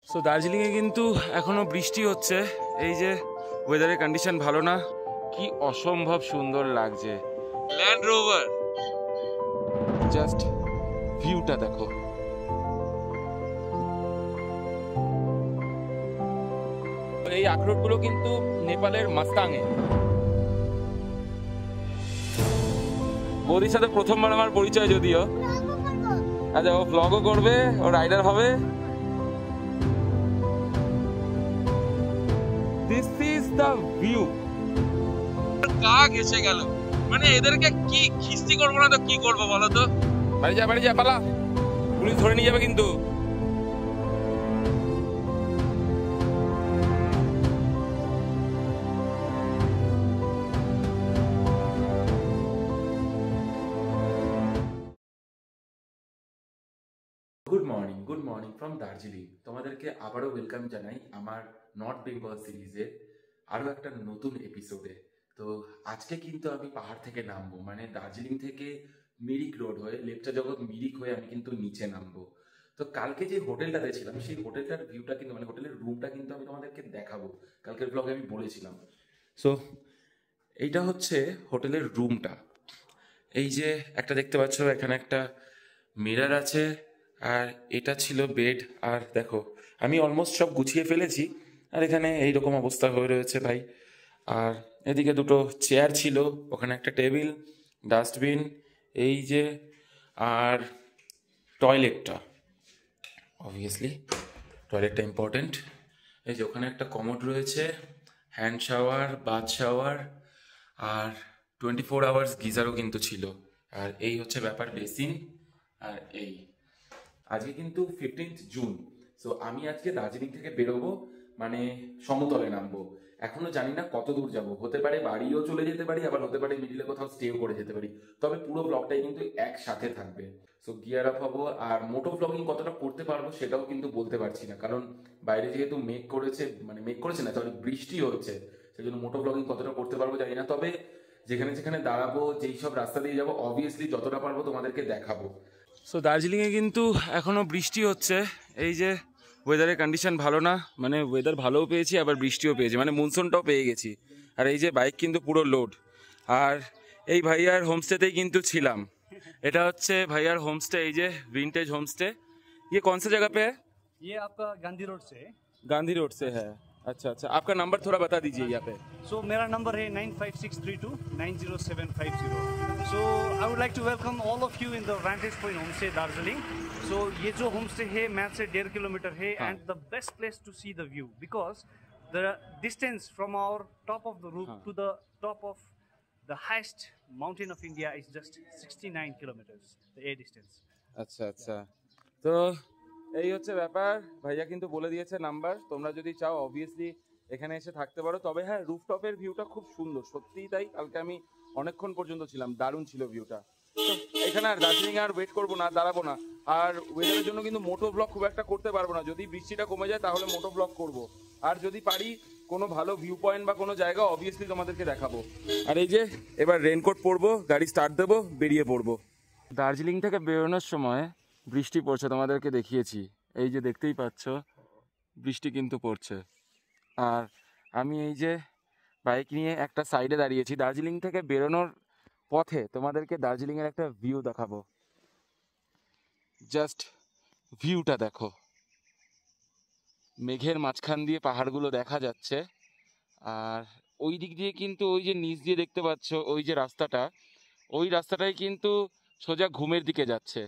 So দার্জিলিংয়ে কিন্তু এখনো বৃষ্টি হচ্ছে। এই যে ওয়েদারের কন্ডিশন ভালো না, কি অসম্ভব সুন্দর লাগছে। ল্যান্ড রোভার, জাস্ট ভিউটা দেখো। এই আখরোটগুলো কিন্তু নেপালের মাস্তাঙে। বৌদির সাথে প্রথমবার আমার পরিচয়, যদিও আচ্ছা ও ব্লগও করবে, ও রাইডার হবে। This is the view. কাক এসে গেল, মানে এদেরকে কি খিস্তি করবো না তো কি করবো বলো তো? বাড়ি যা পালা, পুলিশ ধরে নিয়ে যাবে কিন্তু। Good morning from Darjeeling. তোমাদেরকে আবারও ওয়েলকাম জানাই আমার নর্থ বেঙ্গল সিরিজের আরও একটা নতুন এপিসোডে। তো আজকে কিন্তু আমি পাহাড় থেকে নামবো, মানে দার্জিলিং থেকে মিরিক রোড হয়ে লেপচা জগৎ মিরিক হয়ে আমি কিন্তু নিচে নামবো। তো কালকে যে হোটেলটাতে ছিলাম সেই হোটেলটার ভিউটা কিন্তু, মানে হোটেলের রুমটা কিন্তু আমি তোমাদেরকে দেখাবো, কালকের ব্লগে আমি বলেছিলাম। সো এইটা হচ্ছে হোটেলের রুমটা। এই যে একটা দেখতে পাচ্ছ, এখানে একটা মিরর আছে, আর এটা ছিল বেড। আর দেখো আমি অলমোস্ট সব গুছিয়ে ফেলেছি, আর এখানে এইরকম অবস্থা হয়ে রয়েছে ভাই। আর এদিকে দুটো চেয়ার ছিল, ওখানে একটা টেবিল, ডাস্টবিন, এই যে, আর টয়লেটটা, অবভিয়াসলি টয়লেটটা ইম্পর্টেন্ট। এই যে ওখানে একটা কমোড রয়েছে, হ্যান্ড শাওয়ার, বাথ শাওয়ার, আর 24 আওয়ার্স গিজারও কিন্তু ছিল। আর এই হচ্ছে ব্যাপার, বেসিন। আর এই আজকে কিন্তু 15 জুন। সো আমি আজকে দার্জিলিং থেকে বেরোবো, মানে সমতলে নামবো। এখনো জানি না কত দূর যাব, হতে পারে বাড়িও চলে যেতে পারি, আবার হতে পারে মিডিলে কোথাও স্টেও করে যেতে পারি। তবে পুরো ব্লগটাই কিন্তু একসাথে থাকবে। সো গিয়ার আপ হবো। আর মোটো ব্লগিং কতটা করতে পারবো সেটাও কিন্তু বলতে পারছি না, কারণ বাইরে যেহেতু মেঘ করেছে, মানে মেঘ করেছে না, তবে বৃষ্টি হচ্ছে, সেই জন্য মোটো ব্লগিং কতটা করতে পারবো জানি না। তবে যেখানে যেখানে দাঁড়াবো, যেই সব রাস্তা দিয়ে যাবো, অবভিয়াসলি যতটা পারবো তোমাদেরকে দেখাবো। সো দার্জিলিংয়ে কিন্তু এখনও বৃষ্টি হচ্ছে। এই যে ওয়েদারের কন্ডিশন ভালো না, মানে ওয়েদার ভালোও পেয়েছি আবার বৃষ্টিও পেয়েছি, মানে মনসুনটাও পেয়ে গেছি। আর এই যে বাইক কিন্তু পুরো লোড। আর এই ভাইয়ার হোমস্টেতেই কিন্তু ছিলাম। এটা হচ্ছে ভাইয়ার হোমস্টে, এই যে विंटेज होमस्टे। ये कौन सा जगह पे है? ये आपका गांधी रोड से है। गांधी रोड से है। अच्छा, आपका नंबर थोड़ा बता दीजिए यहाँ पे। सो मेरा नंबर है 9563290750। So I would like to welcome all of you in the vantage point homestay Darjeeling. सो ये जो होमस्टे है मैप से 1.5 किलोमीटर है, and the best place to see the view, because the distance from our top of the roof to the top of the highest mountain of India is just 69 kilometers, the air distance. আচ্ছা, তো এই হচ্ছে ব্যাপার। ভাইয়া কিন্তু বলে দিয়েছে number, তোমরা যদি চাও অবভিয়াসলি এখানে এসে থাকতে পারো। তবে হ্যাঁ, রুফটপের ভিউটা খুব সুন্দর, সত্যিই তাই। কালকে আমি অনেকক্ষণ পর্যন্ত ছিলাম, দারুণ ছিল ভিউটা। তো এখানে আর দার্জিলিং আর ওয়েট করবো না, দাঁড়াবো না। আর ওয়েদারের জন্য কিন্তু মোটো ব্লগ খুব একটা করতে পারবো না। যদি বৃষ্টিটা কমে যায় তাহলে মোটো ব্লগ করবো, আর যদি পারি কোনো ভালো ভিউ পয়েন্ট বা কোনো জায়গা অবভিয়াসলি তোমাদেরকে দেখাবো। আর এই যে এবার রেনকোট পরবো, গাড়ি স্টার্ট দেবো, বেরিয়ে পড়বো। দার্জিলিং থেকে বেরোনোর সময় বৃষ্টি পড়ছে, তোমাদেরকে দেখিয়েছি। এই যে দেখতেই পাচ্ছ, বৃষ্টি কিন্তু পড়ছে। আর আমি এই যে বাইক নিয়ে একটা সাইডে দাঁড়িয়েছি। দার্জিলিং থেকে বেরোনোর পথে তোমাদেরকে দার্জিলিংয়ের একটা ভিউ দেখাবো। জাস্ট ভিউটা দেখো, মেঘের মাঝখান দিয়ে পাহাড়গুলো দেখা যাচ্ছে। আর ওই দিক দিয়ে কিন্তু ওই যে নিচ দিয়ে দেখতে পাচ্ছ ওই যে রাস্তাটা, ওই রাস্তাটাই কিন্তু সোজা ঘুমের দিকে যাচ্ছে।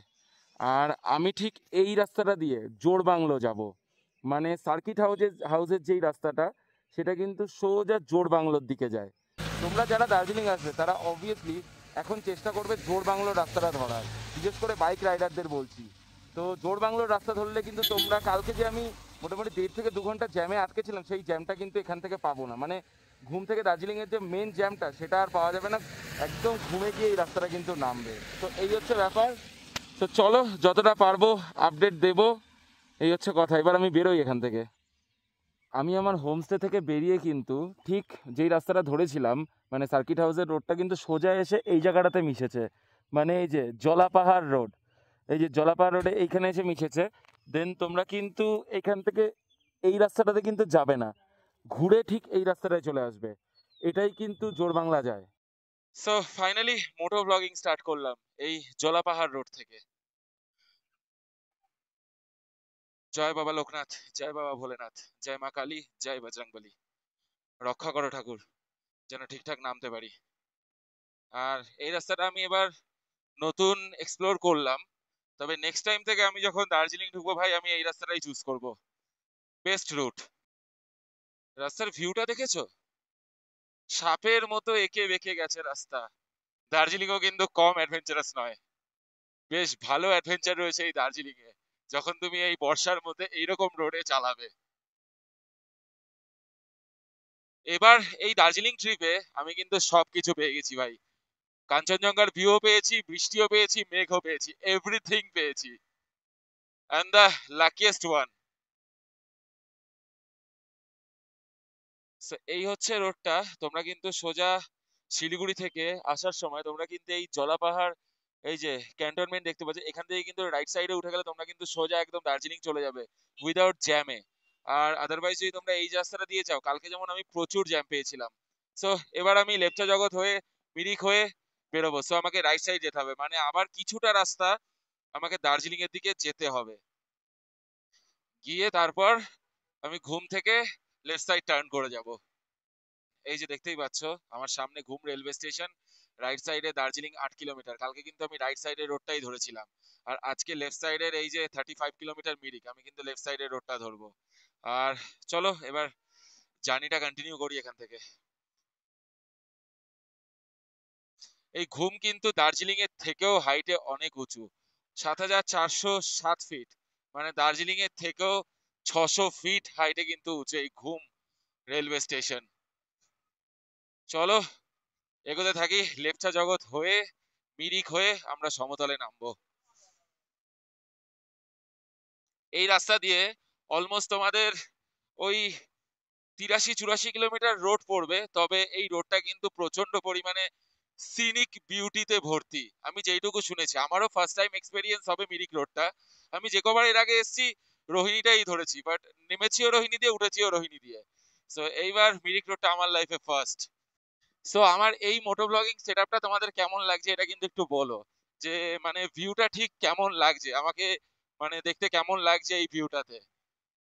আর আমি ঠিক এই রাস্তাটা দিয়ে জোড়বাংলো যাব, মানে সার্কিট হাউসের যেই রাস্তাটা, সেটা কিন্তু সোজা জোড়বাংলোর দিকে যায়। তোমরা যারা দার্জিলিং আসবে তারা অবভিয়াসলি এখন চেষ্টা করবে জোড়বাংলোর রাস্তাটা ধরার, বিশেষ করে বাইক রাইডারদের বলছি। তো জোড়বাংলোর রাস্তা ধরলে কিন্তু তোমরা, কালকে যে আমি মোটামুটি 1.5 থেকে 2 ঘন্টা জ্যামে আটকেছিলাম, সেই জ্যামটা কিন্তু এখান থেকে পাবো না। মানে ঘুম থেকে দার্জিলিংয়ের যে মেন জ্যামটা, সেটা আর পাওয়া যাবে না। একদম ঘুমে গিয়ে এই রাস্তাটা কিন্তু নামবে। তো এই হচ্ছে ব্যাপার। তো চলো, যতটা পারবো আপডেট দেবো, এই হচ্ছে কথা। এবার আমি বেরোই এখান থেকে। আমি আমার হোমস্টে থেকে বেরিয়ে কিন্তু ঠিক যেই রাস্তাটা ধরেছিলাম, মানে সার্কিট হাউসের রোডটা কিন্তু সোজা এসে এই জায়গাটাতে মিশেছে, মানে এই যে জলাপাহাড় রোড, এই যে জলাপাহাড় রোডে এইখানে এসে মিশেছে। দেন তোমরা কিন্তু এখান থেকে এই রাস্তাটাতে কিন্তু যাবে না, ঘুরে ঠিক এই রাস্তাটায় চলে আসবে। এটাই কিন্তু জোর বাংলা যায়। সো ফাইনালি মোটো ব্লগিং স্টার্ট করলাম এই জলাপাহাড় রোড থেকে। জয় বাবা লোকনাথ, জয় বাবা ভোলেনাথ, জয় মা কালী, জয় বজরংবলী। রক্ষা করো ঠাকুর, যেন ঠিকঠাক নামতে পারি। আর এই রাস্তাটা আমি এবার নতুন এক্সপ্লোর করলাম, তবে নেক্সট টাইম থেকে আমি যখন দার্জিলিং ঢুকবো ভাই, আমি এই রাস্তাটাই চুজ করব, বেস্ট রুট। রাস্তার ভিউটা দেখেছো? সাপের মতো এঁকে বেঁকে গেছে রাস্তা। দার্জিলিংও কিন্তু কম অ্যাডভেঞ্চারাস নয়, বেশ ভালো অ্যাডভেঞ্চার রয়েছে এই দার্জিলিং এ, যখন তুমি এই বর্ষার মধ্যে এইরকম রোডে চালাবে। এবার এই দার্জিলিং ট্রিপে আমি কিন্তু সবকিছু পেয়ে গেছি ভাই। কাঞ্চনজঙ্ঘার ভিউও পেয়েছি, বৃষ্টিও পেয়েছি, মেঘও পেয়েছি, এভরিথিং পেয়েছি। And the luckiest one. এই হচ্ছে রোডটা। তোমরা কিন্তু সোজা শিলিগুড়ি থেকে আসার সময় তোমরা কিন্তু এই জলাপাহাড়, এই যে ক্যান্টনমেন্ট দেখতে পাচ্ছ, এখান থেকে কিন্তু রাইট সাইডে উঠে গেলে তোমরা কিন্তু সোজা একদম দার্জিলিং চলে যাবে উইদাউট জ্যামে। আর আদারওয়াইজ যদি তোমরা এই রাস্তাটা দিয়ে যাও, কালকে যেমন আমি প্রচুর জ্যাম পেয়েছিলাম। সো এবার আমি লেপচা জগৎ হয়ে মিরিক হয়ে বেরোবো। সো আমাকে রাইট সাইড যেতে হবে, মানে আবার কিছুটা রাস্তা আমাকে দার্জিলিং এর দিকে যেতে হবে। গিয়ে তারপর আমি ঘুম থেকে লেফট সাইড টার্ন করে যাব। এই যে দেখতেই পাচ্ছ আমার সামনে ঘুম রেলওয়ে স্টেশন, রাইট সাইডে দার্জিলিং 8 কিলোমিটার। কালকে কিন্তু আমি রাইট সাইডের রোডটাই ধরেছিলাম, আর আজকে লেফট সাইডের এই যে 35 কিলোমিটার মিরিক, আমি কিন্তু লেফট সাইডের রোডটা ধরবো। আর চলো এবার জার্নিটা কন্টিনিউ করি এখান থেকে। এই ঘুম কিন্তু দার্জিলিং এর থেকেও হাইটে অনেক উঁচু, 7407 ফিট, মানে দার্জিলিং এর থেকেও 600 ফিট হাইটে কিন্তু উঁচু এই ঘুম রেলওয়ে স্টেশন। চলো এগোতে থাকি, লেপচা জগৎ হয়ে মিরিক হয়ে আমরা সমতলে নামবো। এই রাস্তা দিয়ে অলমোস্ট তোমাদের ওই 83-84 কিলোমিটার রোড পড়বে, তবে এই রোডটা কিন্তু প্রচন্ড পরিমাণে সিনিক বিউটিতে ভর্তি। আমি যেইটুকু শুনেছি, আমারও ফার্স্ট টাইম এক্সপেরিয়েন্স হবে মিরিক রোডটা। আমি যে কবার এর আগে এসেছি রোহিণীটাই ধরেছি, বাট নেমেছিও রোহিণী দিয়ে, উঠেছিও রোহিণী দিয়ে। সো এইবার মিরিক রোডটা আমার লাইফে ফার্স্ট। সো আমার এই মোটো ব্লগিং সেটআপটা তোমাদের কেমন লাগছে এটা কিন্তু একটু বলো, যে মানে ভিউটা ঠিক কেমন লাগছে আমাকে, মানে দেখতে কেমন লাগছে এই ভিউটাতে।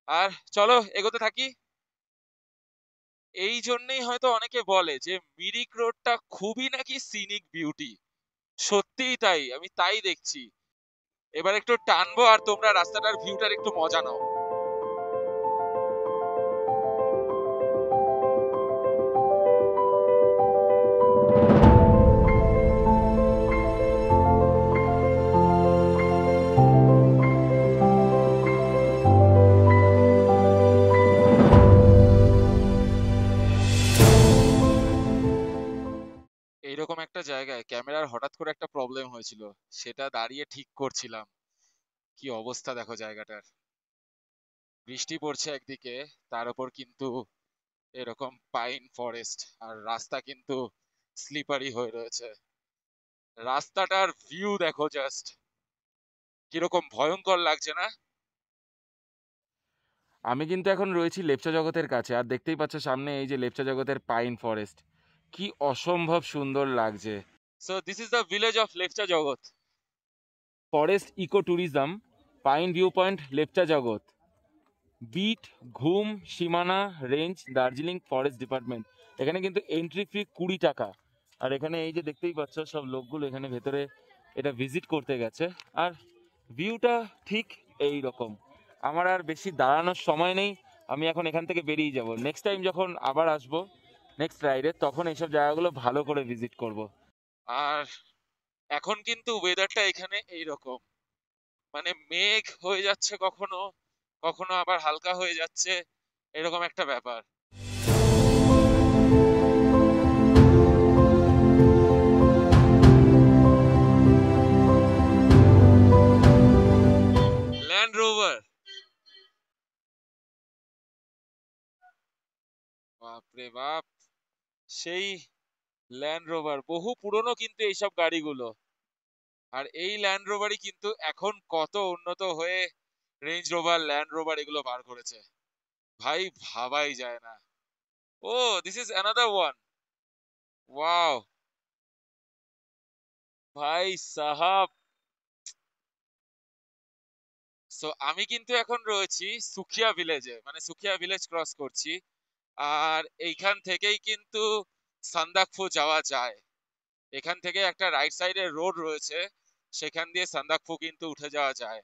আর চলো এগোতে থাকি। এই জন্যই হয়তো অনেকে বলে যে মিরিক রোডটা খুবই নাকি সিনিক বিউটি। সত্যিই তাই, আমি তাই দেখছি। এবার একটু টানবো আর তোমরা রাস্তাটার ভিউটার একটু মজা নাও। এইরকম একটা জায়গায় ক্যামেরার হঠাৎ করে একটা প্রবলেম হয়েছিল, সেটা দাঁড়িয়ে ঠিক করছিলাম। কি অবস্থা দেখো জায়গাটার, বৃষ্টি পড়ছে একদিকে, তার উপর কিন্তু এরকম পাইন ফরেস্ট, আর রাস্তা কিন্তু স্লিপারি হয়ে রয়েছে। রাস্তাটার ভিউ দেখো জাস্ট, কিরকম ভয়ঙ্কর লাগছে না? আমি কিন্তু এখন রয়েছি লেপচা জগতের কাছে, আর দেখতেই পাচ্ছ সামনে এই যে লেপচা জগতের পাইন ফরেস্ট, কি অসম্ভব সুন্দর লাগছে। So this is the village of Lepcha Jagat. Forest eco tourism, pine view point, Lepcha Jagat, বিট, ঘুম, সীমানা রেঞ্জ, দার্জিলিং ফরেস্ট ডিপার্টমেন্ট। এখানে কিন্তু এন্ট্রি ফি 20 টাকা। আর এখানে এই যে দেখতেই পাচ্ছ সব লোকগুলো এখানে ভেতরে এটা ভিজিট করতে গেছে। আর ভিউটা ঠিক এই রকম। আমার আর বেশি দাঁড়ানোর সময় নেই, আমি এখন এখান থেকে বেরিয়ে যাব। নেক্সট টাইম যখন আবার আসবো নেক্সট রাইডে, তখন এইসব জায়গাগুলো ভালো করে ভিজিট করব। আর এখন কিন্তু ওয়েদারটা এখানে এইরকম, মানে মেঘ হয়ে যাচ্ছে কখনো, কখনো আবার হালকা হয়ে যাচ্ছে, এরকম একটা ব্যাপার। ল্যান্ড রোভার, বাপরে বাপ, সেই ল্যান্ড রোভার, বহু পুরনো কিন্তু এইসব গাড়িগুলো। আর এই ল্যান্ড রোভারই কিন্তু এখন কত উন্নত হয়ে রেঞ্জ রোভার, ল্যান্ড রোভার এগুলো বার করেছে। ভাই ভাবাই যায় না। Oh, this is another one. Wow ভাই সাহাব। সো আমি কিন্তু এখন রয়েছি সুখিয়া ভিলেজে, মানে সুখিয়া ভিলেজ ক্রস করছি। আর এইখান থেকেই কিন্তু সান্দাকফু যাওয়া যায়। এখান থেকে একটা রাইট সাইডে রোড রয়েছে, সেখান দিয়ে সান্দাকফু কিন্তু উঠে যাওয়া যায়।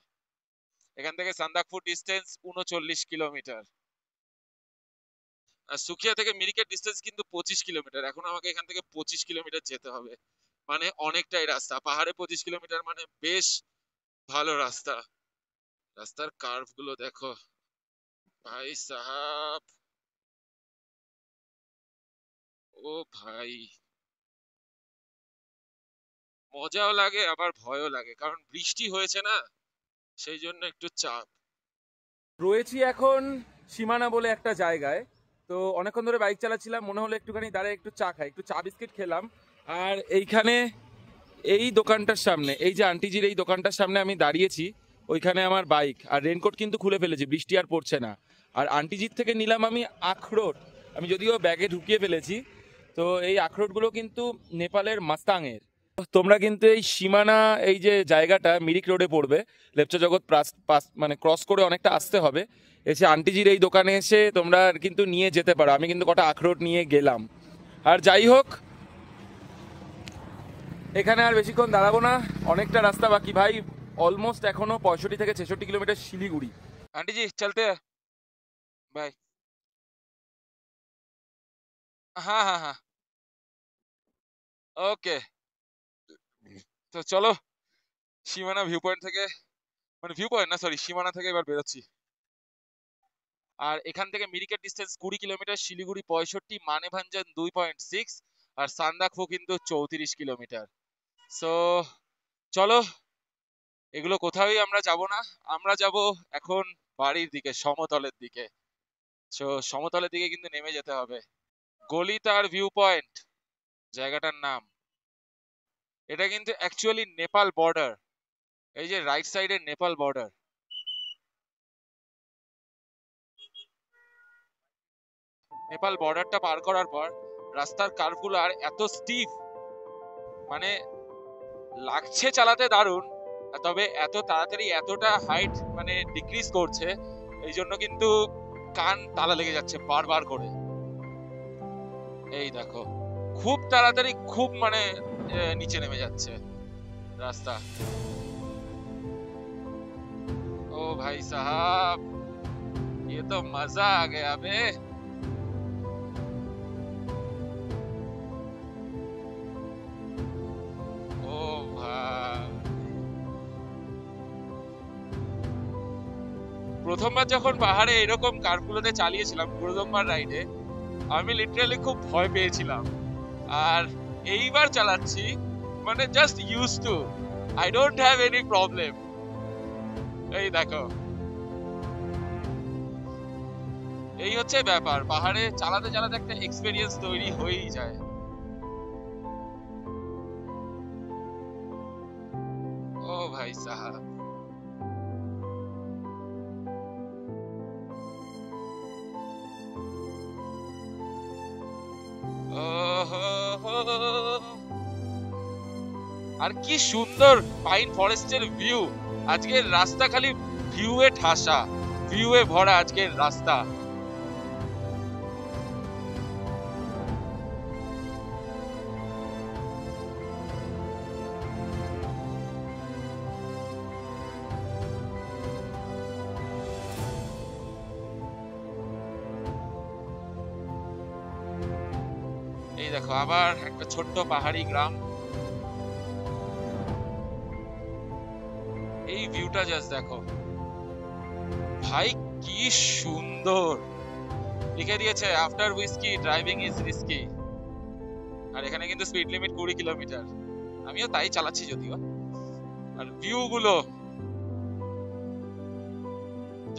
এখান থেকে সান্দাকফু ডিস্টেন্স 39 কিলোমিটার। আর সুখিয়া থেকে মিরিকের ডিস্টেন্স কিন্তু 25 কিলোমিটার। এখন আমাকে এখান থেকে 25 কিলোমিটার যেতে হবে, মানে অনেকটাই রাস্তা। পাহাড়ে 25 কিলোমিটার মানে বেশ ভালো রাস্তা। রাস্তার কার্ভ গুলো দেখো ভাই সাহাব। ও ভাই, মজাও লাগে আবার ভয়ও লাগে, কারণ বৃষ্টি হয়েছে না, সেই জন্য একটু চাপ। রয়েছি এখন সীমানা বলে একটা জায়গায়। তো অনেকক্ষণ ধরে বাইক চালাচ্ছিলাম, মনে হলো একটুখানি দাঁড়ায় একটু চা খাই, একটু চা বিস্কিট খেলাম। আর এইখানে এই দোকানটার সামনে, এই যে আন্টিজির এই দোকানটার সামনে আমি দাঁড়িয়েছি, ওইখানে আমার বাইক আর রেনকোট কিন্তু খুলে ফেলেছি, বৃষ্টি আর পড়ছে না। আর আন্টিজির থেকে নিলাম আমি আখরোট, আমি যদিও ব্যাগে ঢুকিয়ে ফেলেছি। তো এই আখরোটগুলো কিন্তু নেপালের মাস্তাংয়ের। তোমরা কিন্তু এই সীমানা, এই যে জায়গাটা মিরিক রোডে পড়বে, লেপচা জগৎ মানে ক্রস করে অনেকটা আসতে হবে। এসে আন্টিজির এই দোকানে এসে তোমরা কিন্তু নিয়ে যেতে পারো। আমি কিন্তু কটা আখরোট নিয়ে গেলাম। আর যাই হোক, এখানে আর বেশিক্ষণ দাঁড়াবো না, অনেকটা রাস্তা বাকি ভাই। অলমোস্ট এখনো 65 থেকে 66 কিলোমিটার শিলিগুড়ি। आंटी जी चलते हैं। बाय। हाँ हाँ हाँ, ওকে। তো চলো, সীমানা ভিউ পয়েন্ট থেকে, মানে ভিউ পয়েন্ট না সরি, সীমানা থেকে এবার বেরোচ্ছি। আর এখান থেকে মিরিকের ডিস্টেন্স 20 কিলোমিটার, শিলিগুড়ি 65, মানেভাঞ্জন 2.6, আর সান্দাকফু কিন্তু 34 কিলোমিটার। সো চলো, এগুলো কোথাওই আমরা যাব না। আমরা যাব এখন বাড়ির দিকে, সমতলের দিকে। সো সমতলের দিকে কিন্তু নেমে যেতে হবে। গলিতার ভিউ পয়েন্ট জায়গাটার নাম। এটা কিন্তু অ্যাকচুয়ালি নেপাল বর্ডার। এই যে রাইট সাইডে নেপাল বর্ডার। নেপাল বর্ডারটা পার করার পর রাস্তার কার্ভগুলো আর এত স্টিফ, মানে লাগছে চালাতে দারুণ, তবে এত তাড়াতাড়ি এতটা হাইট মানে ডিক্রিজ করছে, এই জন্য কিন্তু কান তালা লেগে যাচ্ছে বারবার করে। এই দেখো, খুব তাড়াতাড়ি, খুব মানে নিচে নেমে যাচ্ছে রাস্তা। ओ भाई साहब, ये तो मजा आ गया बे। ओ भाई, প্রথমবার যখন পাহাড়ে এরকম কারগুলোতে চালিয়েছিলাম প্রথমবার রাইডে, আমি লিটারালি খুব ভয় পেয়েছিলাম। আর এইবার চালাচ্ছি মানে just use to, I don't have any problem. এই দেখো, এই হচ্ছে ব্যাপার, পাহাড়ে চালাতে চালাতে একটা এক্সপেরিয়েন্স তৈরি হয়েই যায়। ও ভাই সাহাব, আর কি সুন্দর পাইন ফরেস্টের ভিউ। আজকের রাস্তা খালি ভিউ এ ঠাসা, ভিউ এ ভরা আজকের রাস্তা। এই দেখো, আবার একটা ছোট্ট পাহাড়ি গ্রাম। এই ভিউটা জাস্ট দেখো ভাই, কি সুন্দর। লিখে দিয়েছে after whisky driving is risky. আর এখানে কিন্তু স্পিড লিমিট 20 কিলোমিটার। আমিও তাই চালাচ্ছি যদিও। আর ভিউ গুলো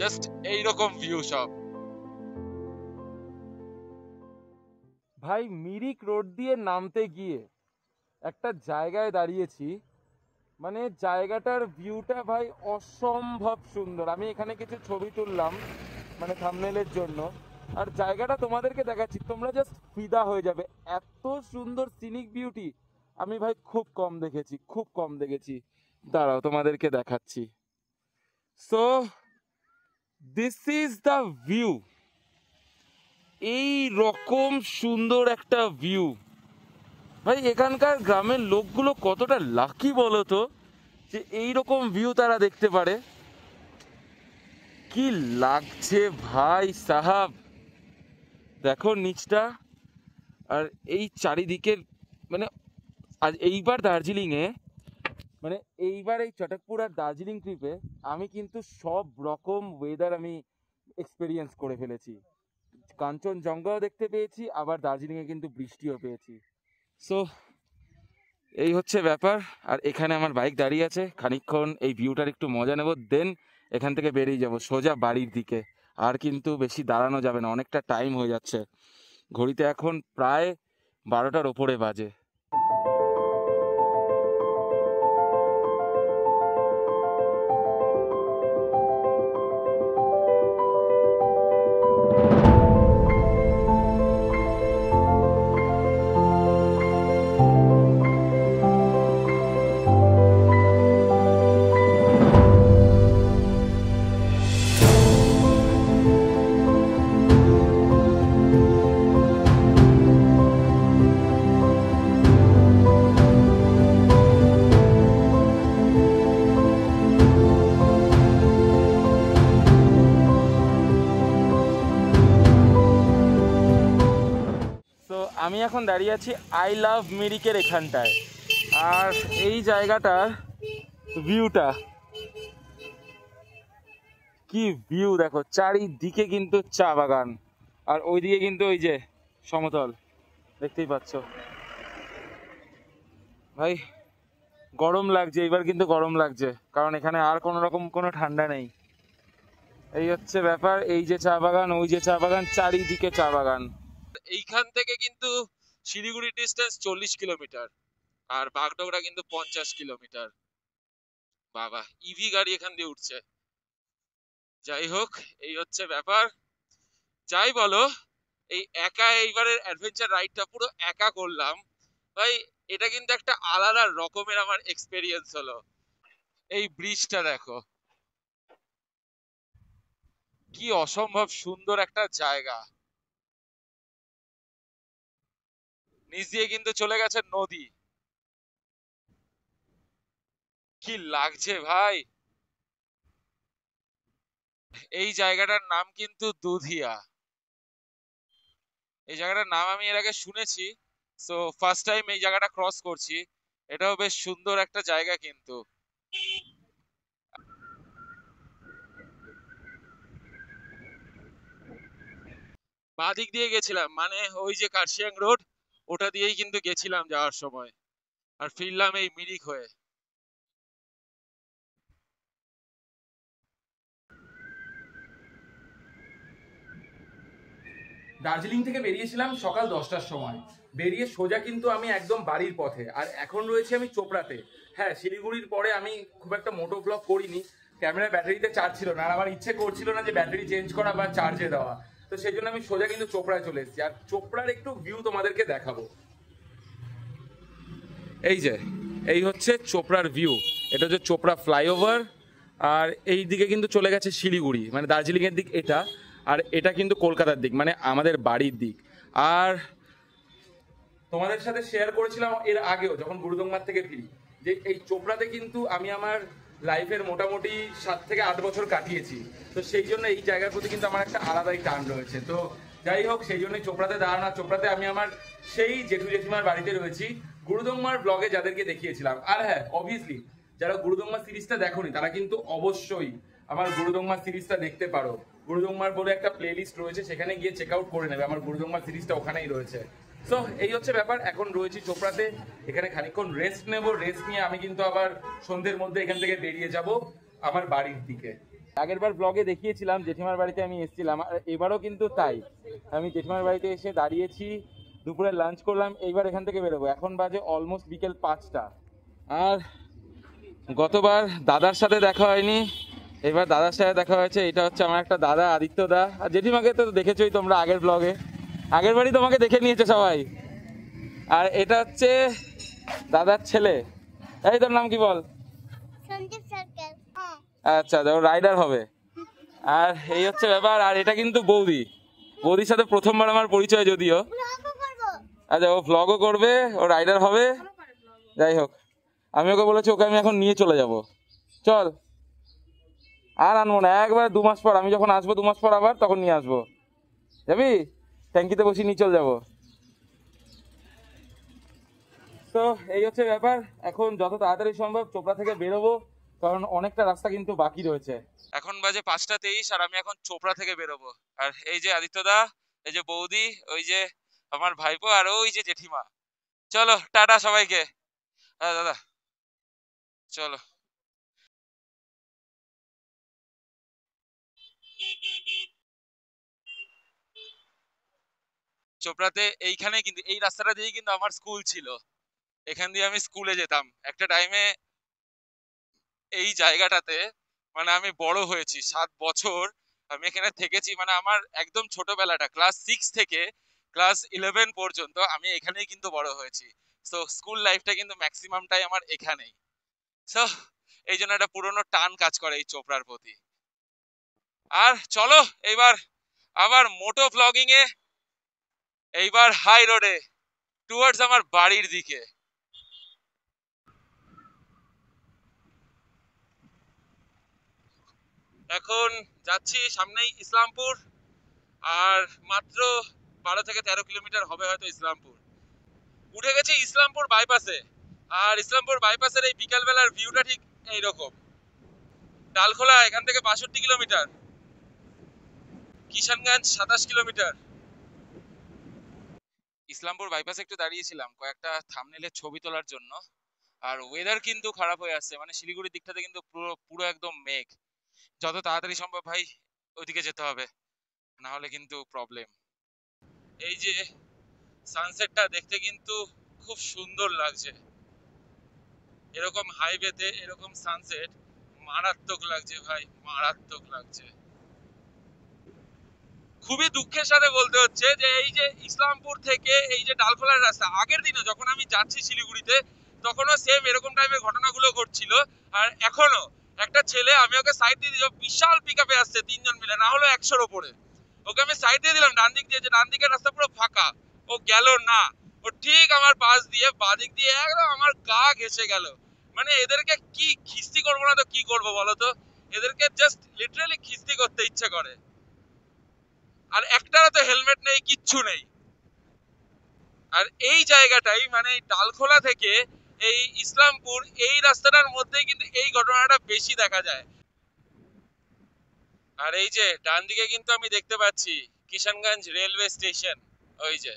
জাস্ট এইরকম ভিউ সব। ভাই মিরিক রোড দিয়ে নামতে গিয়ে একটা জায়গায় দাঁড়িয়েছি, মানে জায়গাটার ভিউটা ভাই অসম্ভব সুন্দর। আমি এখানে কিছু ছবি তুললাম, মানে থাম্বনেলের জন্য। আর জায়গাটা তোমাদেরকে দেখাচ্ছি, তোমরা জাস্ট ফিদা হয়ে যাবে, এত সুন্দর সিনিক বিউটি আমি ভাই খুব কম দেখেছি, খুব কম দেখেছি। দাঁড়াও তোমাদেরকে দেখাচ্ছি। So this is the view, এই রকম সুন্দর একটা ভিউ ভাই। এখানকার গ্রামের লোকগুলো কতটা লাকি বলো তো, যে এইরকম ভিউ তারা দেখতে পারে। কি লাগছে ভাই সাহাব, দেখো নিচটা আর এই চারিদিকের, মানে আজ এইবার দার্জিলিংয়ে, মানে এইবার এই চটকপুর আর দার্জিলিং ট্রিপে আমি কিন্তু সব রকম ওয়েদার আমি এক্সপেরিয়েন্স করে ফেলেছি। কাঞ্চনজঙ্ঘাও দেখতে পেয়েছি, আবার দার্জিলিংয়ে কিন্তু বৃষ্টিও পেয়েছি। সো এই হচ্ছে ব্যাপার। আর এখানে আমার বাইক দাঁড়িয়ে আছে, খানিকক্ষণ এই ভিউটার একটু মজা নেব, দেন এখান থেকে বেরিয়ে যাব সোজা বাড়ির দিকে। আর কিন্তু বেশি দাঁড়ানো যাবে না, অনেকটা টাইম হয়ে যাচ্ছে, ঘড়িতে এখন প্রায় 12টার ওপরে বাজে। আমি এখন দাঁড়িয়ে আছি আই লাভ মিরিকের এখানটায়। আর এই জায়গাটার ভিউটা, কি ভিউ দেখো, চারিদিকে কিন্তু চা বাগান, আর ওইদিকে কিন্তু ওই যে সমতল দেখতেই পাচ্ছ ভাই। গরম লাগছে, এইবার কিন্তু গরম লাগছে, কারণ এখানে আর কোনো রকম কোনো ঠান্ডা নেই। এই হচ্ছে ব্যাপার, এই যে চা বাগান, ওই যে চা বাগান, চারিদিকে চা বাগান। এইখান থেকে কিন্তু শিলিগুড়ি ডিস্টেন্স 40 কিলোমিটার, আর বাগডোগরা কিন্তু 50 কিলোমিটার। বাবা, ইভি গাড়ি এখান দিয়ে উঠছে। যাই হোক, এই হচ্ছে ব্যাপার। যাই বলো, এই একা এইবারের অ্যাডভেঞ্চার রাইডটা পুরো একা করলাম ভাই। এটা কিন্তু একটা আলাদা রকমের আমার এক্সপেরিয়েন্স হলো। এই ব্রিজটা দেখো, কি অসম্ভব সুন্দর একটা জায়গা। নিচ দিয়ে কিন্তু চলে গেছে নদী, কি লাগছে ভাই। এই জায়গাটার নাম কিন্তু দুধিয়া। এই জায়গাটার নাম আমি এর আগে শুনেছি, সো ফার্স্ট টাইম এই জায়গাটা ক্রস করছি। এটাও বেশ সুন্দর একটা জায়গা কিন্তু। বাঁ দিক দিয়ে গেছিলাম, মানে ওই যে কার্শিয়াং রোড, ওটা দিয়েই কিন্তু গেছিলাম যাওয়ার সময়, আর ফিরলাম এই মিরিক হয়ে। দার্জিলিং থেকে বেরিয়েছিলাম সকাল 10টার সময়, বেরিয়ে সোজা কিন্তু আমি একদম বাড়ির পথে। আর এখন রয়েছে আমি চোপড়াতে। হ্যাঁ, শিলিগুড়ির পরে আমি খুব একটা মোটো ব্লগ করিনি, ক্যামেরার ব্যাটারিতে চার্জ ছিল না, আর আমার ইচ্ছে করছিল না যে ব্যাটারি চেঞ্জ করা বা চার্জে দেওয়া। তো সেই জন্য আমি সোজা কিন্তু চোপড়ায় চলে এসেছি। আর চোপড়ার একটু ভিউ তোমাদেরকে দেখাবো। এই যে, এই হচ্ছে চোপড়ার ভিউ, এটা হচ্ছে চোপড়া ফ্লাইওভার। আর এই দিকে কিন্তু চলে গেছে শিলিগুড়ি, মানে দার্জিলিংয়ের দিক এটা। আর এটা কিন্তু কলকাতার দিক, মানে আমাদের বাড়ির দিক। আর তোমাদের সাথে শেয়ার করেছিলাম এর আগেও যখন গুরুদংমার থেকে ফিরি, যে এই চোপড়াতে কিন্তু আমি আমার লাইফের মোটামুটি 7 থেকে 8 বছর কাটিয়েছি। তো সেই জন্য এই জায়গার প্রতি কিন্তু আমার একটা আলাদাই টান রয়েছে। তো যাই হোক, সেই জন্যই চোপড়াতে দাঁড়ানো। চোপড়াতে আমি আমার সেই জেঠু জেঠিমার বাড়িতে রয়েছি, গুরুদংমার ব্লগে যাদেরকে দেখিয়েছিলাম। আর হ্যাঁ, অবভিয়াসলি যারা গুরুদংমা সিরিজটা দেখোনি তারা কিন্তু অবশ্যই আমার গুরুদংমা সিরিজটা দেখতে পারো। গুরুদংমার বলে একটা প্লে লিস্ট রয়েছে, সেখানে গিয়ে চেক আউট করে নেবে, আমার গুরুদংমা সিরিজটা ওখানেই রয়েছে। সো এই হচ্ছে ব্যাপার, এখন রয়েছি চোপড়াতে, এখানে খানিকক্ষণ রেস্ট নেব। রেস্ট নিয়ে আমি কিন্তু আবার সন্ধ্যের মধ্যে এখান থেকে বেরিয়ে যাব আমার বাড়ির দিকে। আগের বার ব্লগে দেখিয়েছিলাম জেঠিমার বাড়িতে আমি এসেছিলাম, আর এবারও কিন্তু তাই। আমি জেঠিমার বাড়িতে এসে দাঁড়িয়েছি, দুপুরে লাঞ্চ করলাম, এইবার এখান থেকে বেরোবো। এখন বাজে অলমোস্ট বিকেল 5টা। আর গতবার দাদার সাথে দেখা হয়নি, এবার দাদার সাথে দেখা হয়েছে। এটা হচ্ছে আমার একটা দাদা, আদিত্য দা। আর জেঠিমাকে তো দেখেছোই তোমরা আগের ব্লগে, আগের বারই তোমাকে দেখে নিয়েছে সবাই। আর এটা হচ্ছে দাদার ছেলে। এই তোর নাম কি বল? সঞ্জীব সরকার। আচ্ছা, ও রাইডার হবে। আর এই হচ্ছে ব্যাপার। আর এটা কিন্তু বৌদি, বৌদির সাথে প্রথমবার আমার পরিচয় যদিও। আচ্ছা, ও ভ্লগও করবে, ও রাইডার হবে। যাই হোক, আমি ওকে বলেছি ওকে আমি এখন নিয়ে চলে যাব। চল, আর আনবো না, একবার 2 মাস পর, আমি যখন আসবো 2 মাস পর আবার, তখন নিয়ে আসবো। যাবি? ট্যাঙ্কিতে বসি নিয়ে চল যাবো। তো এই হচ্ছে ব্যাপার। এখন যত তাড়াতাড়ি সম্ভব চোপড়া থেকে বেরোবো, কারণ অনেকটা রাস্তা কিন্তু বাকি রয়েছে। এখন বাজে 5টা 23 আর আমি এখন চোপড়া থেকে বেরোবো। আর এই যে আদিত্যদা, এই যে বৌদি, ওই যে আমার ভাইপো, আর ওই যে জেঠিমা। চলো টাটা সবাইকে। হ্যাঁ দাদা, চলো। চোপড়াতে এইখানে কিন্তু এই রাস্তাটা দিয়ে কিন্তু আমার স্কুল ছিল। এখান দিয়ে আমি স্কুলে যেতাম একটা টাইমে। এই জায়গাটাতে মানে আমি বড় হয়েছি 7 বছর আমি এখানে থেকেছি। মানে আমার একদম ছোটবেলাটা ক্লাস 6 থেকে ক্লাস 11 পর্যন্ত আমি এখানেই কিন্তু বড় হয়েছি। তো স্কুল লাইফটা কিন্তু ম্যাক্সিমামটাই আমার এখানেই। তো এই জন্য একটা পুরনো টান কাজ করে এই চোপড়ার প্রতি। আর চলো এইবার আবার মোটো ভ্লগিং এ, এইবার হাই রোডে টুয়ার্ডস আমার বাড়ির দিকে। এখন যাচ্ছি সামনেই ইসলামপুর, আর মাত্র 12 থেকে 13 কিলোমিটার হবে হয়তো ইসলামপুর। উঠে গেছি ইসলামপুর বাইপাসে। আর ইসলামপুর বাইপাসের এই বিকালবেলার ভিউটা ঠিক এইরকম। ডালখোলা এখান থেকে 62 কিলোমিটার, কিষানগঞ্জ 27 কিলোমিটার। ইসলামপুর বাইপাসে একটু দাঁড়িয়েছিলাম কয়েকটা থাম্বনেলের ছবি তোলার জন্য। আর ওয়েদার কিন্তু খারাপ হয়ে আসছে, মানে শিলিগুড়ির দিকটাতে কিন্তু পুরো পুরো একদম মেঘ। যত তাড়াতাড়ি সম্ভব ভাই ওইদিকে যেতে হবে, না হলে কিন্তু প্রবলেম। এই যে সানসেটটা দেখতে কিন্তু খুব সুন্দর লাগছে। এরকম হাইওয়েতে এরকম সানসেট মারাত্মক লাগছে ভাই, মারাত্মক লাগছে। খুবই দুঃখের সাথে বলতে হচ্ছে যে এই যে ইসলামপুর থেকে এই যে ডালখোলার রাস্তা, আগের দিনে যখন আমি যাচ্ছি শিলিগুড়িতে তখনও সেম এরকম টাইপের ঘটনাগুলো ঘটছিল। আর এখনো একটা ছেলে, আমি ওকে সাইড দিয়ে দিলাম, বিশাল পিক আপে আসছে 3 জন মিলে, না হলো 100-র উপরে। ওকে আমি সাইড দিয়ে দিলাম ডান দিক দিয়ে, যে ডান দিকের রাস্তা পুরো ফাঁকা, ও গেল না। ও ঠিক আমার পাশ দিয়ে বাদিক দিয়ে একদম আমার গা ঘেঁষে গেল। মানে এদেরকে কি খিস্তি করবো না তো কি করবো বলতো? এদেরকে জাস্ট লিটারালি খিস্তি করতে ইচ্ছে করে। আর একটারও তো হেলমেট নেই, কিচ্ছু নেই। আর এই জায়গাটাই মানে ডালখোলা থেকে এই ইসলামপুর এই রাস্তাটার মধ্যে কিন্তু এই ঘটনাটা বেশি দেখা যায়। আর এই যে ডান দিকে কিন্তু আমি দেখতে পাচ্ছি কিষানগঞ্জ রেলওয়ে স্টেশন। ওই যে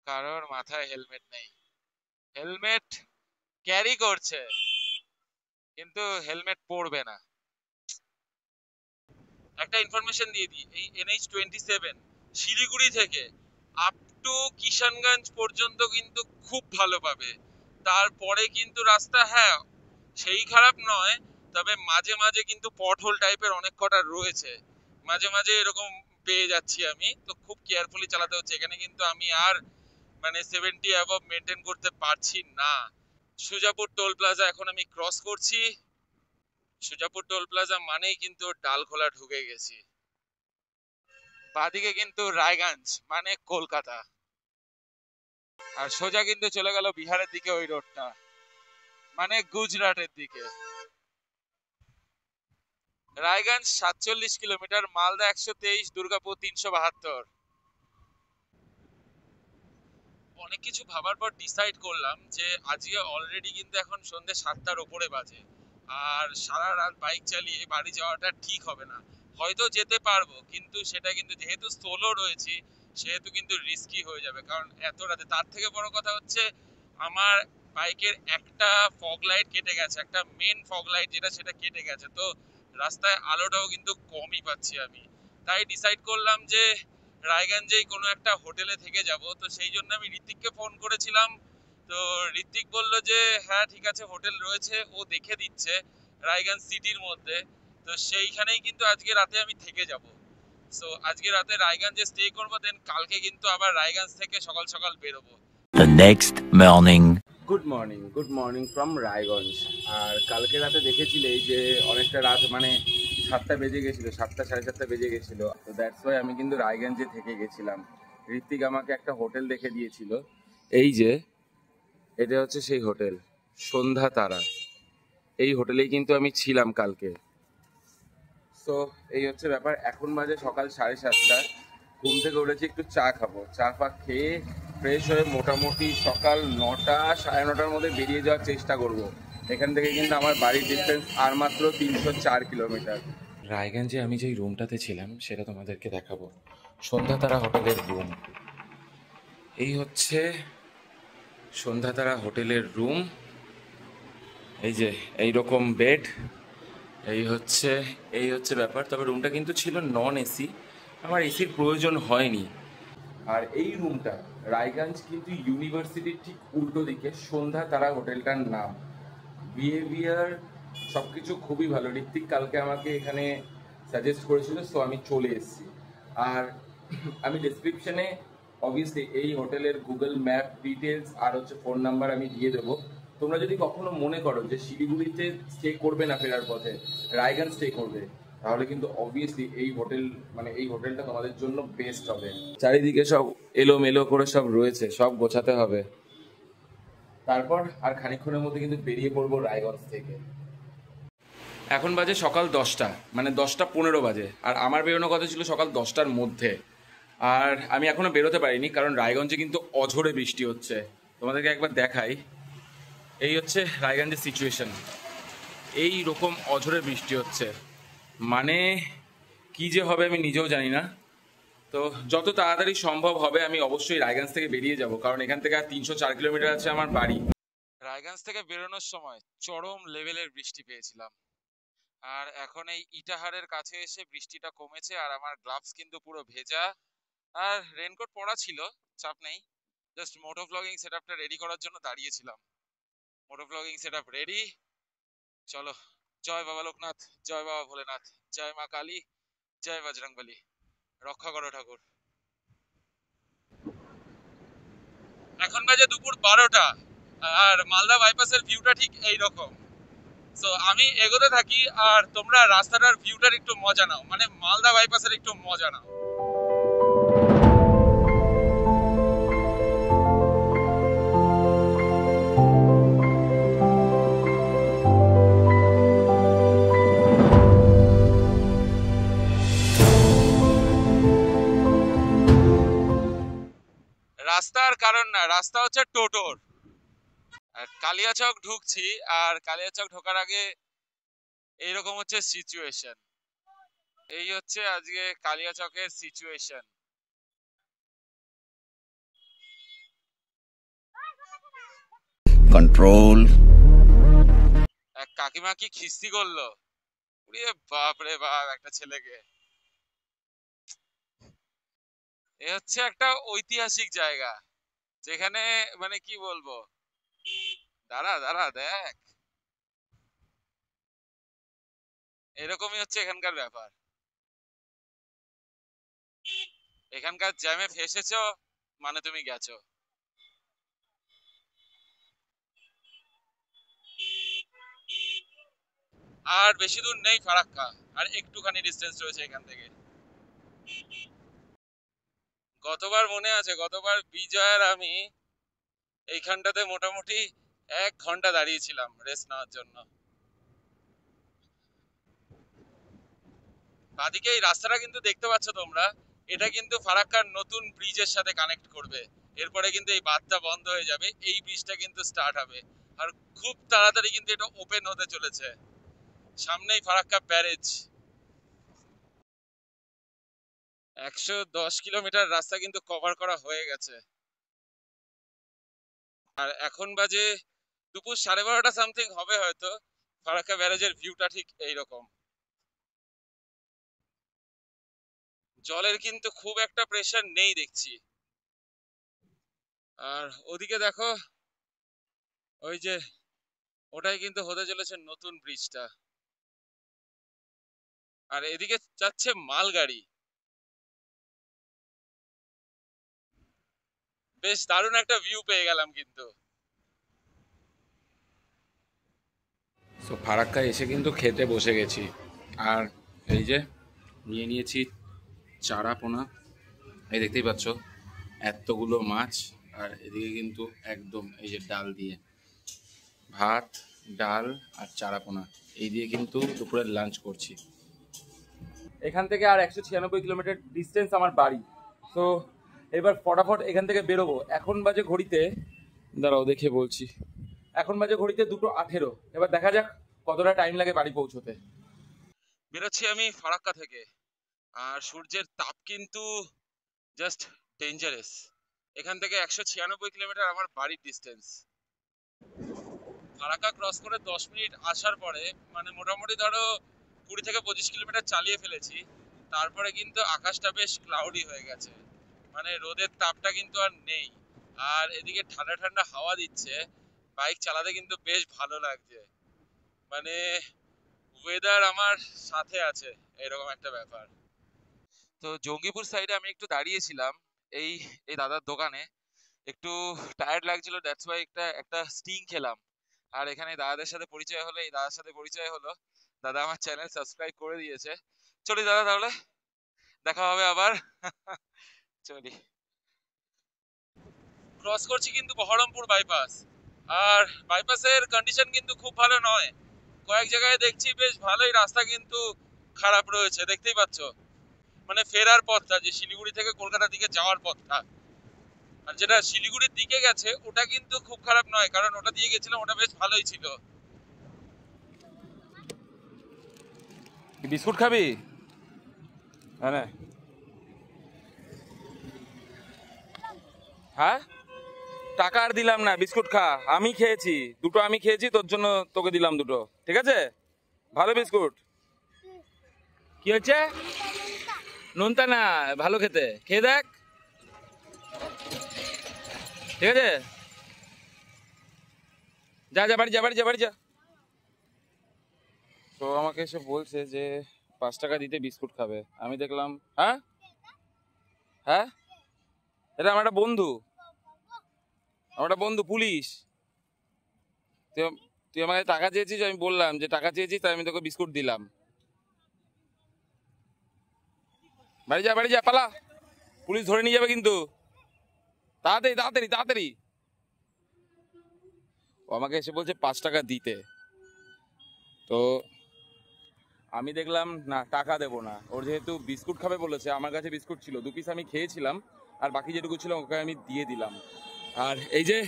কারোর মাথায় হেলমেট নেই, হেলমেট ক্যারি করছে কিন্তু হেলমেট পরবে না। একটা ইনফরমেশন দিয়ে দিই, এই NH-27 শিলিগুড়ি থেকে আপ টু কিষানগঞ্জ পর্যন্ত কিন্তু খুব ভালো পাবে। তারপরে কিন্তু রাস্তা হ্যাঁ সেই খারাপ নয়, তবে মাঝে মাঝে কিন্তু পটহোল টাইপের অনেক কটা রয়েছে। মাঝে মাঝে এরকম পেয়ে যাচ্ছি আমি, তো খুব কেয়ারফুলি চালাতে হচ্ছে। এখানে কিন্তু আমি আর মানে 70 অ্যাবভ মেনটেন করতে পারছি না। সুজাপুর টোল প্লাজা এখন আমি ক্রস করছি। সুজাপুর টোল প্লাজা মানেই কিন্তু ডালখোলা ঢুকে গেছি। বাদিকে কিন্তু রায়গঞ্জ মানে কলকাতা, আর সোজা কিন্তু চলে গেল বিহারের দিকে ওই রোডটা, মানে গুজরাটের দিকে। রায়গঞ্জ 47 কিলোমিটার, মালদা 123, দুর্গাপুর 372। অনেক কিছু ভাবার পর ডিসাইড করলাম যে আজকে অলরেডি কিন্তু এখন সন্ধ্যে 7টার উপরে বাজে, আর সারা রাত বাইক চালিয়ে বাড়ি যাওয়াটা ঠিক হবে না। হয়তো যেতে পারবো, কিন্তু সেটা কিন্তু যেহেতু সোলো রয়েছি সেহেতু কিন্তু রিস্কি হয়ে যাবে। কারণ এত রাতে, তার থেকে বড় কথা হচ্ছে আমার বাইকের একটা ফগ লাইট কেটে গেছে, একটা মেন ফগ লাইট যেটা সেটা কেটে গেছে। তো রাস্তায় আলোটাও কিন্তু কমই পাচ্ছি আমি। তাই ডিসাইড করলাম যে রায়গঞ্জেই কোনো একটা হোটেলে থেকে যাব। তো সেই জন্য আমি ঋত্বিককে ফোন করেছিলাম তো ঋত্বিক বললো যে হ্যাঁ ঠিক আছে হোটেল রয়েছে, ও দেখে দিচ্ছে রায়গঞ্জ সিটির মধ্যে। তো সেইখানেই কিন্তু আজকে রাতে আমি থেকে যাব। সো আজকে রাতে রায়গঞ্জে স্টে করবো, দেন কালকে কিন্তু আবার রায়গঞ্জ থেকে সকাল সকাল বেরোবো। The next morning. Good morning from Raiganj. আর কালকে রাতে দেখেছিলে যে অনেকটা রাত, মানে 7টা বেজে গেছিলো, 7টা সাড়ে 7টা বেজে গেছিলো। তো দ্যাটস ওয়াই আমি কিন্তু রায়গঞ্জে থেকে গেছিলাম। ঋত্বিক আমাকে একটা হোটেল দেখে দিয়েছিল, এই যে এটা হচ্ছে সেই হোটেল সন্ধ্যা তারা। এই হোটেলেই কিন্তু আমি ছিলাম কালকে। সো এই হচ্ছে ব্যাপার। এখন বাজে সকাল 7:30। ঘুম থেকে উঠেছি, একটু চা খাবো। চা ফা খেয়ে ফ্রেশ হয়ে মোটামুটি সকাল 9টা সাড়ে 9টার মধ্যে বেরিয়ে যাওয়ার চেষ্টা করব। এখান থেকে কিন্তু আমার বাড়ির ডিস্টেন্স আর মাত্র 304 কিলোমিটার। রায়গঞ্জে আমি যেই রুমটাতে ছিলাম সেটা তোমাদেরকে দেখাবো। সন্ধ্যাতারা হোটেলের রুম। এই হচ্ছে সন্ধ্যাতারা হোটেলের রুম। এই যে এইরকম বেড, এই হচ্ছে ব্যাপার। তবে রুমটা কিন্তু ছিল নন এসি, আমার এসির প্রয়োজন হয়নি। আর এই রুমটা রায়গঞ্জ কিন্তু ইউনিভার্সিটির ঠিক উল্টো দিকে সন্ধ্যা তারা হোটেলটার নাম। বিহেভিয়ার সব কিছু খুবই ভালো। ঋত্বিক কালকে আমাকে এখানে সাজেস্ট করেছিল, সো আমি চলে এসেছি। আর আমি ডেসক্রিপশনে অবভিয়াসলি এই হোটেলের গুগল ম্যাপ ডিটেলস আর হচ্ছে ফোন নাম্বার আমি দিয়ে দেবো। তোমরা যদি কখনো মনে করো যে শিলিগুড়িতে স্টে করবে না, ফেরার পথে রায়গঞ্জ স্টে করবে, তাহলে কিন্তু অবভিয়াসলি এই হোটেল, মানে এই হোটেলটা তোমাদের জন্য বেস্ট হবে। চারিদিকে সব এলোমেলো করে সব রয়েছে, সব গোছাতে হবে। তারপর আর খানিকক্ষণের মধ্যে কিন্তু বেরিয়ে পড়বো রায়গঞ্জ থেকে। এখন বাজে সকাল 10টা, মানে 10টা 15 বাজে। আর আমার বেরোনোর কথা ছিল সকাল 10টার মধ্যে। আর আমি এখনো বেরোতে পারিনি, কারণ রায়গঞ্জে কিন্তু অঝোরে বৃষ্টি হচ্ছে। তোমাদেরকে একবার দেখাই, এই হচ্ছে রায়গঞ্জের সিচুয়েশন। এই রকম অঝোরে বৃষ্টি হচ্ছে, মানে কি যে হবে আমি নিজেও জানি না। তো যত তাড়াতাড়ি সম্ভব হবে আমি অবশ্যই রায়গঞ্জ থেকে বেরিয়ে যাব, কারণ এখান থেকে আর 304 কিলোমিটার আছে আমার বাড়ি। রায়গঞ্জ থেকে বেরোনোর সময় চরম লেভেলের বৃষ্টি পেয়েছিলাম। আর এখন এই ইটাহারের কাছে এসে বৃষ্টিটা কমেছে, আর আমার গ্লাভস কিন্তু পুরো ভেজা। আর রেনকোট পরা ছিল, চাপ নেই। জাস্ট মোটো ভ্লগিং সেটআপটা রেডি করার জন্য দাঁড়িয়েছিলাম। মোটো ভ্লগিং সেটআপ রেডি, চলো। জয় বাবা লোকনাথ, জয় বাবা ভোলেনাথ, জয় মা কালী, জয় বজরংবলী, রক্ষা করো ঠাকুর। এখন বাজে দুপুর 12টা, আর মালদা বাইপাসের ভিউটা ঠিক এই রকম। সো আমি এগোতে থাকি, আর তোমরা রাস্তাটার ভিউটার একটু মজা নাও, মানে মালদা বাইপাসের একটু মজা নাও। রাস্তার কারণ না, রাস্তা হচ্ছে টোটোর। আর কালিয়াচক ঢুকছি, আর কালিয়াচক ঢোকার আগে এইরকম হচ্ছে সিচুয়েশন। এই হচ্ছে আজকে কালিয়াচকের সিচুয়েশন। Control. এক কাকিমা কি খিস্তি করলো, উড়ে বাপ রে বাপ একটা ছেলেকে। এ হচ্ছে একটা ঐতিহাসিক জায়গা, যেখানে মানে কি বলবো, দাঁড়া দাঁড়া দেখ, এরকমই হচ্ছে এখানকার ব্যাপার। এখানকার জ্যামে ফেসেছো মানে তুমি গেছো। আর বেশি দূর নেই ফারাক্কা, আর একটুখানি ডিস্টেন্স রয়েছে এখান থেকে। গতবার মনে আছে, গতবার বিজয় আর আমি এইখানটাতে মোটামুটি 1 ঘন্টা দাঁড়িয়েছিলাম রেস্ট নেওয়ার জন্য। বাদিকে এই রাস্তাটা কিন্তু দেখতে পাচ্ছ তোমরা, এটা কিন্তু ফারাক্কার নতুন ব্রিজের সাথে কানেক্ট করবে। এরপরে কিন্তু এই বাঁধটা বন্ধ হয়ে যাবে, এই ব্রিজটা কিন্তু স্টার্ট হবে। আর খুব তাড়াতাড়ি কিন্তু এটা ওপেন হতে চলেছে। সামনেই ফারাক্কা ব্যারেজ। 110 কিলোমিটার রাস্তা কিন্তু কভার করা হয়ে গেছে। আর এখন বাজে দুপুর 12:30 সামথিং হবে হয়তো। ফারাক্কা ব্যারেজের ভিউটা ঠিক এইরকম। জলের কিন্তু খুব একটা প্রেসার নেই দেখছি। আর ওদিকে দেখো, ওই যে ওটাই কিন্তু হতে চলেছে নতুন ব্রিজটা। আর এদিকে যাচ্ছে মালগাড়ি। বেশ দারুণ একটা ভিউ পেয়ে গেলাম কিন্তু। সো ফারাক্কায় এসে কিন্তু খেতে বসে গেছি। আর এই যে নিয়ে নিয়েছি চারা পোনা, এই দেখতেই পাচ্ছ এতগুলো মাছ। আর এদিকে কিন্তু একদম এই যে ডাল দিয়ে ভাত, ডাল আর চারা পোনা, এই দিয়ে কিন্তু দুপুরের লাঞ্চ করছি। এখান থেকে আর 196 কিলোমিটার ডিস্টেন্স আমার বাড়ি। তো এবার ফটাফট এখান থেকে বেরোবো। এখন বাজে ঘড়িতে, দাঁড়াও দেখে বলছি, এখন বাজে ঘড়িতে 2:18। এবার দেখা যাক কতটা টাইম লাগে বাড়ি পৌঁছোতে। বেরোচ্ছি আমি ফারাক্কা থেকে। আর সূর্যের তাপ কিন্তু জাস্ট ডেঞ্জারাস। এখান থেকে 196 কিলোমিটার আমার বাড়ির ডিস্টেন্স। ফারাক্কা ক্রস করে 10 মিনিট আসার পরে মানে মোটামুটি ধরো 20 থেকে 25 কিলোমিটার চালিয়ে ফেলেছি। তারপরে কিন্তু আকাশটা বেশ ক্লাউডি হয়ে গেছে, মানে রোদের তাপটা কিন্তু আর নেই। আর এদিকে ঠান্ডা ঠান্ডা হাওয়া দিচ্ছে, বাইক চালাতে কিন্তু বেশ ভালো লাগছে। মানে ওয়েদার আমার সাথে আছে, এরকম একটা ব্যাপার। তো জঙ্গিপুর সাইডে আমি একটু দাঁড়িয়েছিলাম এই এই দাদার দোকানে। একটু টায়ার্ড লাগছিল, দ্যাটস ওয়াই একটা একটা স্টিং খেলাম। আর এখানে দাদাদের সাথে পরিচয় হলো, এই দাদার সাথে পরিচয় হলো। দাদা আমার চ্যানেল সাবস্ক্রাইব করে দিয়েছে। চলি দাদা, তাহলে দেখা হবে আবার। চলি। ক্রস করছি কিন্তু বহরমপুর বাইপাস। আর বাইপাসের কন্ডিশন কিন্তু খুব ভালো নয়। কয়েক জায়গায় দেখছি বেশ ভালোই রাস্তা কিন্তু খারাপ রয়েছে, দেখতেই পাচ্ছ। মানে ফেরার পথটা, যে শিলিগুড়ি থেকে কলকাতার দিকে যাওয়ার পথটা, আর যেটা শিলিগুড়ির দিকে গেছে ওটা কিন্তু খুব খারাপ নয়, কারণ ওটা দিয়ে গেছিলাম, ওটা বেশ ভালোই ছিল। বিস্কুট খাবি? হ্যাঁ, হ্যাঁ, টাকা আর দিলাম না, বিস্কুট খা। আমি খেয়েছি দুটো, আমি খেয়েছি, তোর জন্য তোকে দিলাম দুটো, ঠিক আছে? ভালো বিস্কুট। কি হচ্ছে? নোনতা না, ভালো খেতে, খেয়ে দেখ, ঠিক আছে? যা যা বাড়ি যা, বাড়ি যা, বাড়ি যা। তো আমাকে এসে বলছে যে 5 টাকা দিতে বিস্কুট খাবে। আমি দেখলাম, হ্যাঁ হ্যাঁ, এটা আমার একটা বন্ধু, আমার একটা বন্ধু পুলিশ। তুই তুই আমাকে টাকা চেয়েছিস, আমি বললাম যে টাকা চেয়েছিস, তাই আমি তোকে বিস্কুট দিলাম। বাড়ি যা, বাড়ি যা, পালা, পুলিশ ধরে নিয়ে যাবে কিন্তু। তাড়াতাড়ি তাড়াতাড়ি তাড়াতাড়ি। ও আমাকে এসে বলছে 5 টাকা দিতে। তো আমি দেখলাম না, টাকা দেবো না। ওর যেহেতু বিস্কুট খাবে বলেছে, আমার কাছে বিস্কুট ছিল 2 পিস, আমি খেয়েছিলাম, আর বাকি যেটুকু ছিল ওকে আমি দিয়ে দিলাম। আর এই যে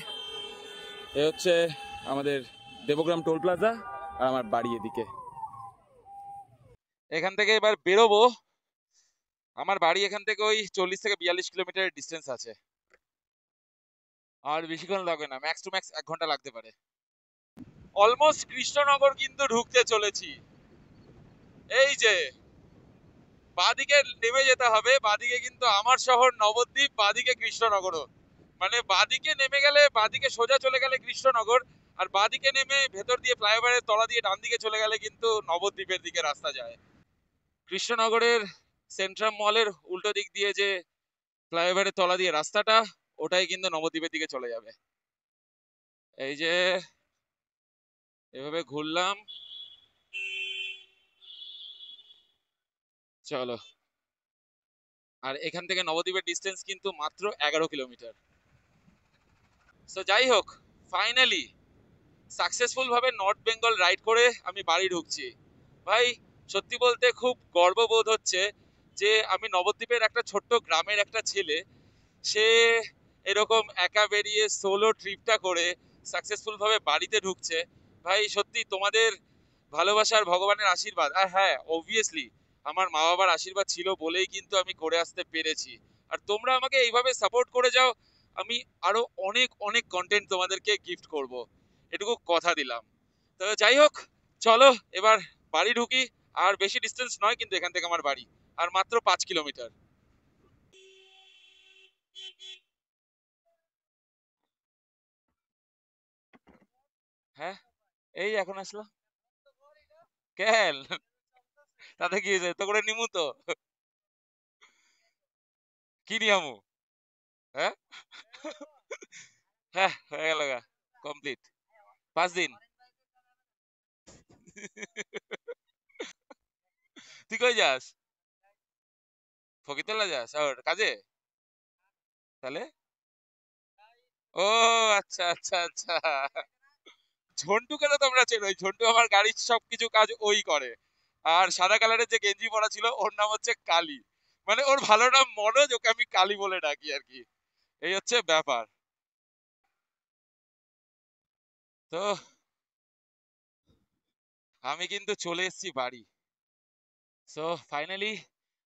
এ হচ্ছে আমাদের দেবগ্রাম টোল প্লাজা, আর আমার বাড়ি এদিকে। এখান থেকে এবার বেরোবো। আমার বাড়ি এখান থেকে ওই 40 থেকে 42 কিলোমিটারের ডিস্টেন্স আছে। আর বেশিক্ষণ লাগবে না, ম্যাক্স টু ম্যাক্স 1 ঘন্টা লাগতে পারে। অলমোস্ট কৃষ্ণনগর কিন্তু ঢুকতে চলেছি। এই যে বাদিকে নেমে যেতে হবে, বাদিকে কিন্তু আমার শহর নবদ্বীপ, বাদিকে কৃষ্ণনগরও। মানে বাদিকে নেমে গেলে, বাদিকে সোজা চলে গেলে কৃষ্ণনগর, আর বাদিকে নেমে ভেতর দিয়ে ফ্লাইওভারের তলা দিয়ে ডান দিকে চলে গেলে কিন্তু নবদ্বীপের দিকে রাস্তা যায়। কৃষ্ণনগরের সেন্ট্রাম মলের উল্টো দিক দিয়ে যে ফ্লাইওভারের তলা দিয়ে রাস্তাটা, ওটাই কিন্তু নবদ্বীপের দিকে চলে যাবে। এই যে এভাবে ঘুরলাম, চলো। আর এখান থেকে নবদ্বীপের ডিস্টেন্স কিন্তু মাত্র 11 কিলোমিটার। তো যাই হোক, ফাইনালি সাকসেসফুল ভাবে নর্থ বেঙ্গল রাইড করে আমি বাড়ি ঢুকছি। ভাই সত্যি বলতে খুব গর্ববোধ হচ্ছে যে আমি নবদ্বীপের একটা ছোট্ট গ্রামের একটা ছেলে, সে এরকম একা বেরিয়ে সোলো ট্রিপটা করে সাকসেসফুল ভাবে বাড়িতে ঢুকছে। ভাই সত্যি তোমাদের ভালোবাসার, ভগবানের আশীর্বাদ, আর হ্যাঁ অবভিয়াসলি আমার মা বাবার আশীর্বাদ ছিল বলেই কিন্তু আমি করে আসতে পেরেছি। আর তোমরা আমাকে এইভাবে সাপোর্ট করে যাও, আমি আরো অনেক অনেক কন্টেন্ট তোমাদেরকে গিফট করব, এটুকু কথা দিলাম। তো যাই হোক, চলো এবার বাড়ি ঢুকি। আর বেশি ডিস্টেন্স নয় কিন্তু এখান থেকে আমার বাড়ি, আর মাত্র 5 কিলোমিটার। হ্যাঁ এই এখন আসলো কেন তাতে কি হয়েছে তো করে নিমু তো কি নিয়ামু হ্যাঁ হ্যাঁ হয়ে গেল গা কমপ্লিট 5 দিন তুই কই যাস ফকিরতলা যাস আর কাজে তাহলে ও আচ্ছা আচ্ছা আচ্ছা ঝন্টুকে তো তোমরা চেনো ওই ঝন্টু আমার গাড়ির সবকিছু কাজ ওই করে আর সাদা কালারের যে গেঞ্জি পরা ছিল ওর নাম হচ্ছে কালী মানে ওর ভালো নাম মনোজ ওকে আমি কালী বলে ডাকি আর কি এই হচ্ছে ব্যাপার তো আমি কিন্তু চলে এসেছি বাড়ি সো ফাইনালি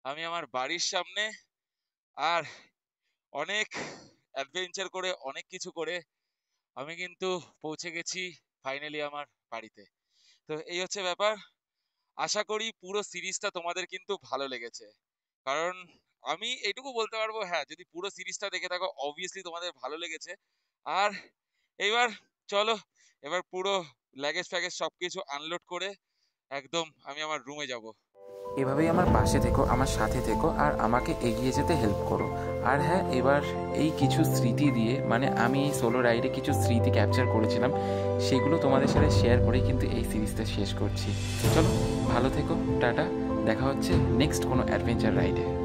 আমি আমার বাড়ির সামনে আর অনেক অ্যাডভেঞ্চার করে অনেক কিছু করে আমি কিন্তু পৌঁছে গেছি ফাইনালি আমার বাড়িতে তো এই হচ্ছে ব্যাপার আশা করি পুরো সিরিজটা তোমাদের কিন্তু ভালো লেগেছে কারণ আমি এইটুকু বলতে পারবো হ্যাঁ যদি পুরো সিরিজটা দেখে থাকো অবভিয়াসলি তোমাদের ভালো লেগেছে আর এইবার চলো এবার পুরো লাগেজ ফ্যাগেজ সবকিছু আনলোড করে একদম আমি আমার রুমে যাব এভাবেই আমার পাশে থেকো, আমার সাথে থেকো, আর আমাকে এগিয়ে যেতে হেল্প করো। আর হ্যাঁ, এবার এই কিছু স্মৃতি দিয়ে, মানে আমি এই সোলো রাইডে কিছু স্মৃতি ক্যাপচার করেছিলাম, সেগুলো তোমাদের সাথে শেয়ার করেই কিন্তু এই সিরিজটা শেষ করছি। চলো ভালো থেকো, টাটা, দেখা হচ্ছে নেক্সট কোনো অ্যাডভেঞ্চার রাইডে।